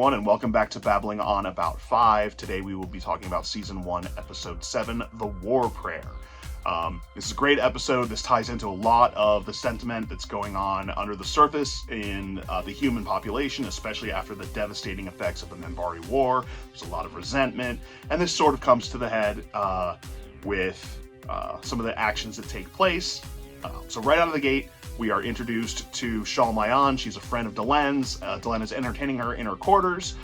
everyone, and welcome back to Babbling on About 5. Today we will be talking about Season 1, Episode 7, The War Prayer. This is a great episode. This ties into a lot of the sentiment that's going on under the surface in the human population, especially after the devastating effects of the Minbari War. There's a lot of resentment, and this sort of comes to the head with some of the actions that take place. So right out of the gate, we are introduced to Shalmayan. She's a friend of Delen's. Delen is entertaining her in her quarters.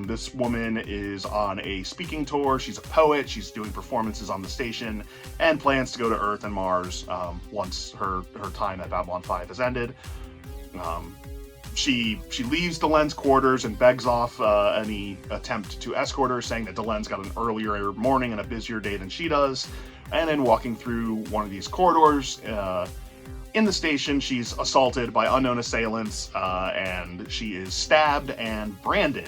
This woman is on a speaking tour. She's a poet. She's doing performances on the station and plans to go to Earth and Mars once her time at Babylon 5 has ended. She leaves Delen's quarters and begs off any attempt to escort her, saying that Delen's got an earlier morning and a busier day than she does. And then walking through one of these corridors, in the station, she's assaulted by unknown assailants, and she is stabbed and branded.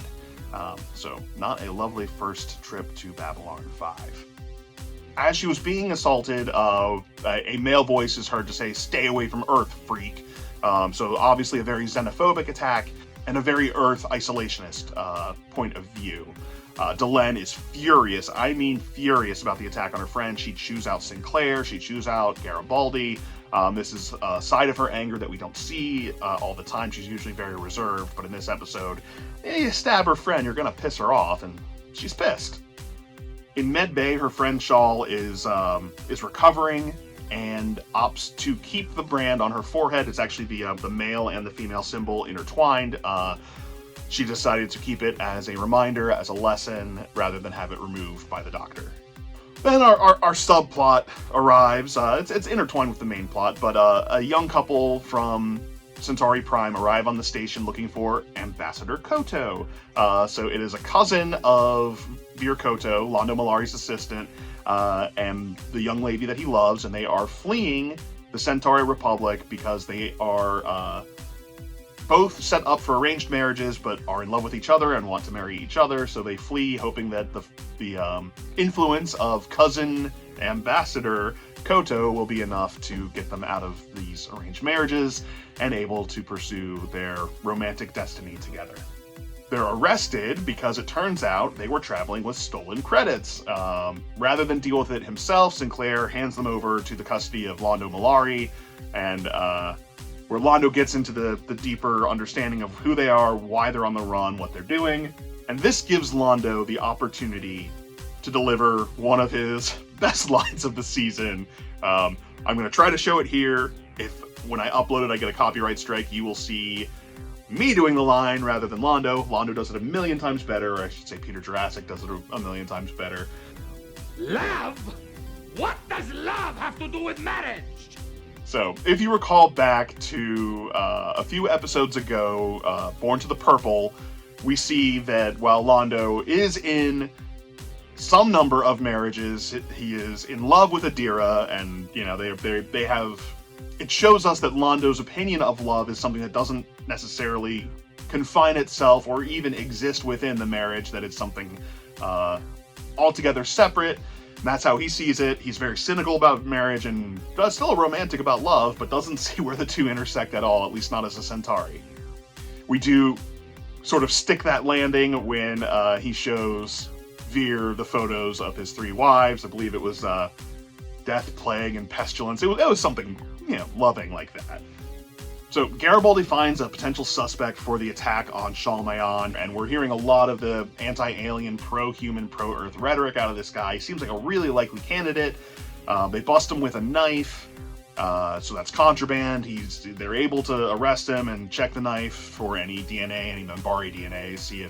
So not a lovely first trip to Babylon 5. As she was being assaulted, a male voice is heard to say, "Stay away from Earth, freak." So obviously a very xenophobic attack and a very Earth isolationist point of view. Delen is furious, I mean furious, about the attack on her friend. She chews out Sinclair, she chews out Garibaldi. This is a side of her anger that we don't see all the time. She's usually very reserved, but in this episode, you stab her friend, you're gonna piss her off, and she's pissed. In Med Bay, her friend Shawl is recovering and opts to keep the brand on her forehead. It's actually the male and the female symbol intertwined. She decided to keep it as a reminder, as a lesson, rather than have it removed by the doctor. Then our subplot arrives. It's intertwined with the main plot, but a young couple from Centauri Prime arrive on the station looking for Ambassador Koto. So it is a cousin of Vir Koto, Londo Mollari's assistant, and the young lady that he loves, and they are fleeing the Centauri Republic because they are both set up for arranged marriages, but are in love with each other and want to marry each other. So they flee, hoping that the influence of cousin Ambassador Koto will be enough to get them out of these arranged marriages and able to pursue their romantic destiny together. They're arrested because it turns out they were traveling with stolen credits. Rather than deal with it himself, Sinclair hands them over to the custody of Londo Mollari, and where Londo gets into the deeper understanding of who they are, why they're on the run, what they're doing. And this gives Londo the opportunity to deliver one of his best lines of the season. I'm going to try to show it here. If when I upload it I get a copyright strike, you will see me doing the line rather than Londo. Londo does it a million times better, or I should say Peter Jurassic does it a million times better. Love? What does love have to do with marriage? So, if you recall back to a few episodes ago, Born to the Purple, we see that while Londo is in some number of marriages, he is in love with Adira, and they have. It shows us that Londo's opinion of love is something that doesn't necessarily confine itself or even exist within the marriage. That it's something altogether separate. And that's how he sees it. He's very cynical about marriage and still romantic about love, but doesn't see where the two intersect at all, at least not as a Centauri. We do sort of stick that landing when he shows Vir the photos of his three wives. I believe it was Death, Plague, and Pestilence. It was something, loving like that. So Garibaldi finds a potential suspect for the attack on Shalmayan, and we're hearing a lot of the anti-alien, pro-human, pro-Earth rhetoric out of this guy. He seems like a really likely candidate. They bust him with a knife, so that's contraband. They're able to arrest him and check the knife for any DNA, any Minbari DNA, see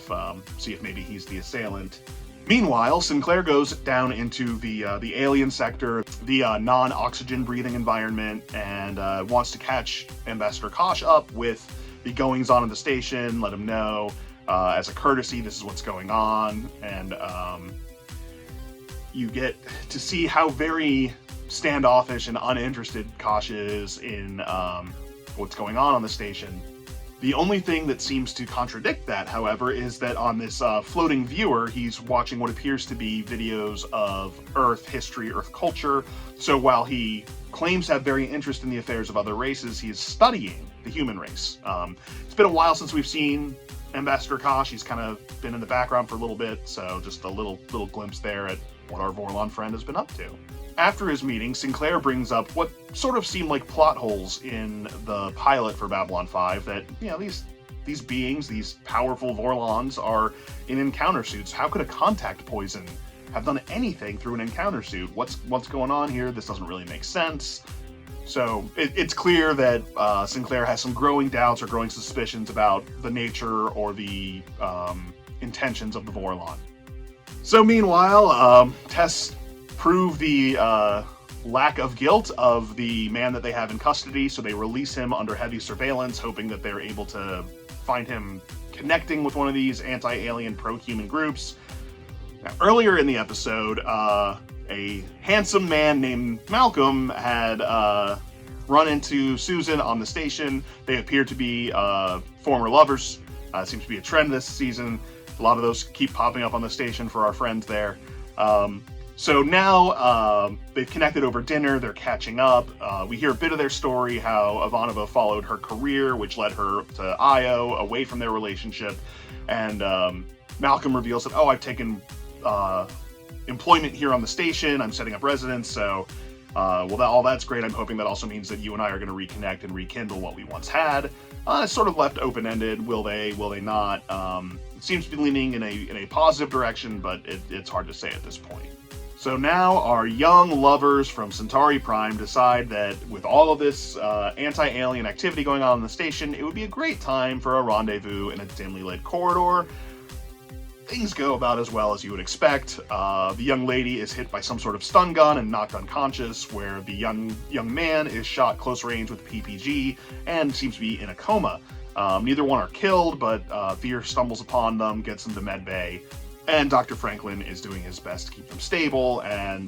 if maybe he's the assailant. Meanwhile, Sinclair goes down into the alien sector, the non-oxygen breathing environment, and wants to catch Ambassador Kosh up with the goings-on of the station, let him know, as a courtesy, this is what's going on, and you get to see how very standoffish and uninterested Kosh is in what's going on the station. The only thing that seems to contradict that, however, is that on this floating viewer, he's watching what appears to be videos of Earth history, Earth culture. So while he claims to have very interest in the affairs of other races, he is studying the human race. It's been a while since we've seen Ambassador Kosh. He's kind of been in the background for a little bit, so just a little glimpse there at what our Vorlon friend has been up to. After his meeting, Sinclair brings up what sort of seem like plot holes in the pilot for Babylon 5, that, these beings, these powerful Vorlons, are in encounter suits. How could a contact poison have done anything through an encounter suit? What's going on here? This doesn't really make sense. So it's clear that Sinclair has some growing doubts or growing suspicions about the nature or the intentions of the Vorlon. So meanwhile, Tess proved the lack of guilt of the man that they have in custody, so they release him under heavy surveillance, hoping that they're able to find him connecting with one of these anti-alien pro-human groups. Now, earlier in the episode, a handsome man named Malcolm had run into Susan on the station. They appear to be former lovers. Seems to be a trend this season. A lot of those keep popping up on the station for our friends there. So now they've connected over dinner. They're catching up. We hear a bit of their story, how Ivanova followed her career, which led her to Io, away from their relationship. And Malcolm reveals that, I've taken employment here on the station. I'm setting up residence, so all that's great. I'm hoping that also means that you and I are going to reconnect and rekindle what we once had. It's sort of left open-ended. Will they not? It seems to be leaning in a positive direction, but it's hard to say at this point. So now our young lovers from Centauri Prime decide that with all of this anti-alien activity going on in the station, it would be a great time for a rendezvous in a dimly lit corridor. Things go about as well as you would expect. The young lady is hit by some sort of stun gun and knocked unconscious, where the young man is shot close range with PPG and seems to be in a coma. Neither one are killed, but fear stumbles upon them, gets them to medbay, and Dr. Franklin is doing his best to keep them stable and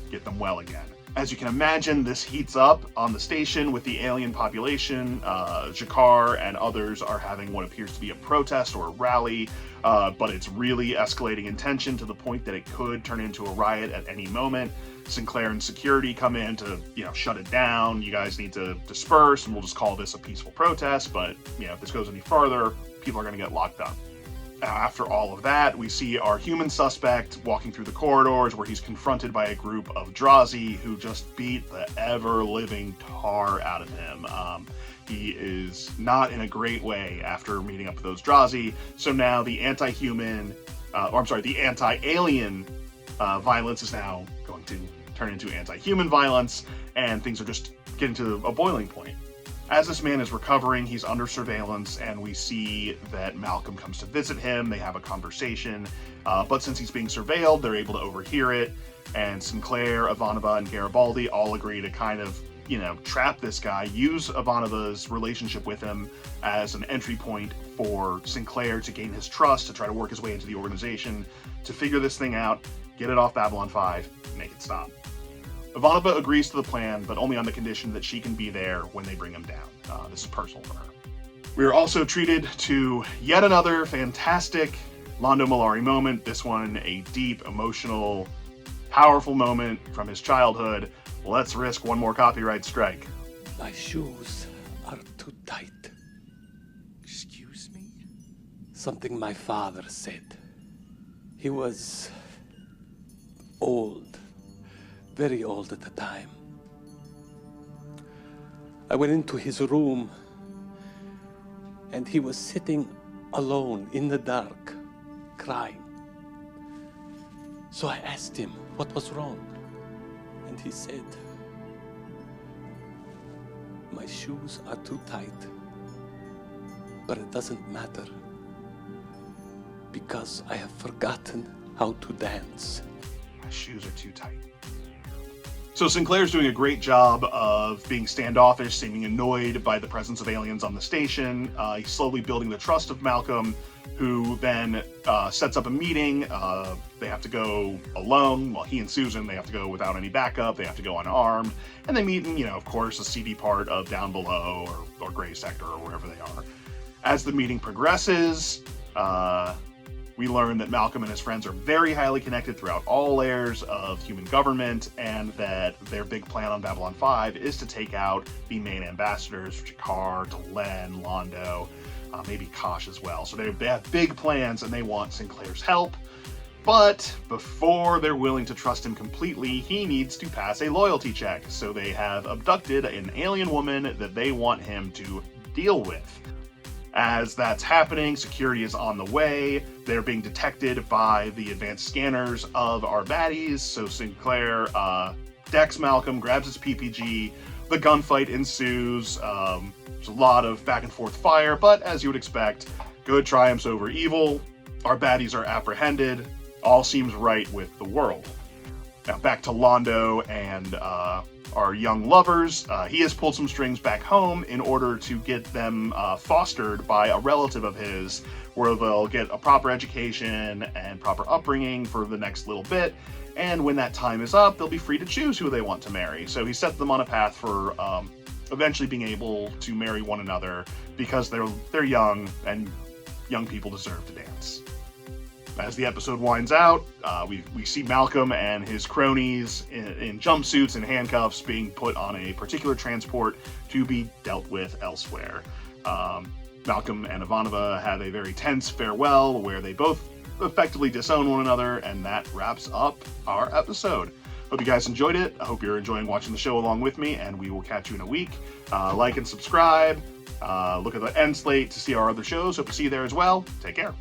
get them well again. As you can imagine, this heats up on the station with the alien population. Jakar and others are having what appears to be a protest or a rally, but it's really escalating in tension to the point that it could turn into a riot at any moment. Sinclair and security come in to, shut it down. You guys need to disperse, and we'll just call this a peaceful protest, but, if this goes any farther, people are going to get locked up. After all of that, we see our human suspect walking through the corridors where he's confronted by a group of Drazi who just beat the ever-living tar out of him. He is not in a great way after meeting up with those Drazi, so now the anti-alien violence is now going to turn into anti-human violence, and things are just getting to a boiling point. As this man is recovering, he's under surveillance, and we see that Malcolm comes to visit him. They have a conversation, but since he's being surveilled, they're able to overhear it, and Sinclair, Ivanova, and Garibaldi all agree to kind of, trap this guy, use Ivanova's relationship with him as an entry point for Sinclair to gain his trust, to try to work his way into the organization, to figure this thing out, get it off Babylon 5, make it stop. Ivanova agrees to the plan, but only on the condition that she can be there when they bring him down. This is personal for her. We are also treated to yet another fantastic Londo Mollari moment. This one, a deep, emotional, powerful moment from his childhood. Let's risk one more copyright strike. My shoes are too tight. Excuse me? Something my father said. He was old. Very old at the time. I went into his room, and he was sitting alone in the dark, crying. So I asked him what was wrong, and he said, my shoes are too tight, but it doesn't matter, because I have forgotten how to dance. My shoes are too tight. So Sinclair's doing a great job of being standoffish, seeming annoyed by the presence of aliens on the station. He's slowly building the trust of Malcolm, who then sets up a meeting. They have to go alone. Well, he and Susan, they have to go without any backup. They have to go unarmed. And they meet in, of course, a seedy part of Down Below or Gray Sector or wherever they are. As the meeting progresses, we learn that Malcolm and his friends are very highly connected throughout all layers of human government, and that their big plan on Babylon 5 is to take out the main ambassadors, Jakar, Delenn, Londo. maybe Kosh as well. So they have big plans and they want Sinclair's help. But before they're willing to trust him completely, he needs to pass a loyalty check. So they have abducted an alien woman that they want him to deal with. As that's happening, security is on the way. They're being detected by the advanced scanners of our baddies. So Sinclair decks Malcolm, grabs his PPG. The gunfight ensues. There's a lot of back and forth fire, but as you would expect, good triumphs over evil. Our baddies are apprehended. All seems right with the world. Now back to Londo and our young lovers. He has pulled some strings back home in order to get them fostered by a relative of his, where they'll get a proper education and proper upbringing for the next little bit. And when that time is up, they'll be free to choose who they want to marry. So he set them on a path for eventually being able to marry one another, because they're young and young people deserve to dance. As the episode winds out, we see Malcolm and his cronies in jumpsuits and handcuffs being put on a particular transport to be dealt with elsewhere. Malcolm and Ivanova have a very tense farewell where they both effectively disown one another, and that wraps up our episode. Hope you guys enjoyed it. I hope you're enjoying watching the show along with me, and we will catch you in a week. Like and subscribe. Look at the end slate to see our other shows. Hope to see you there as well. Take care.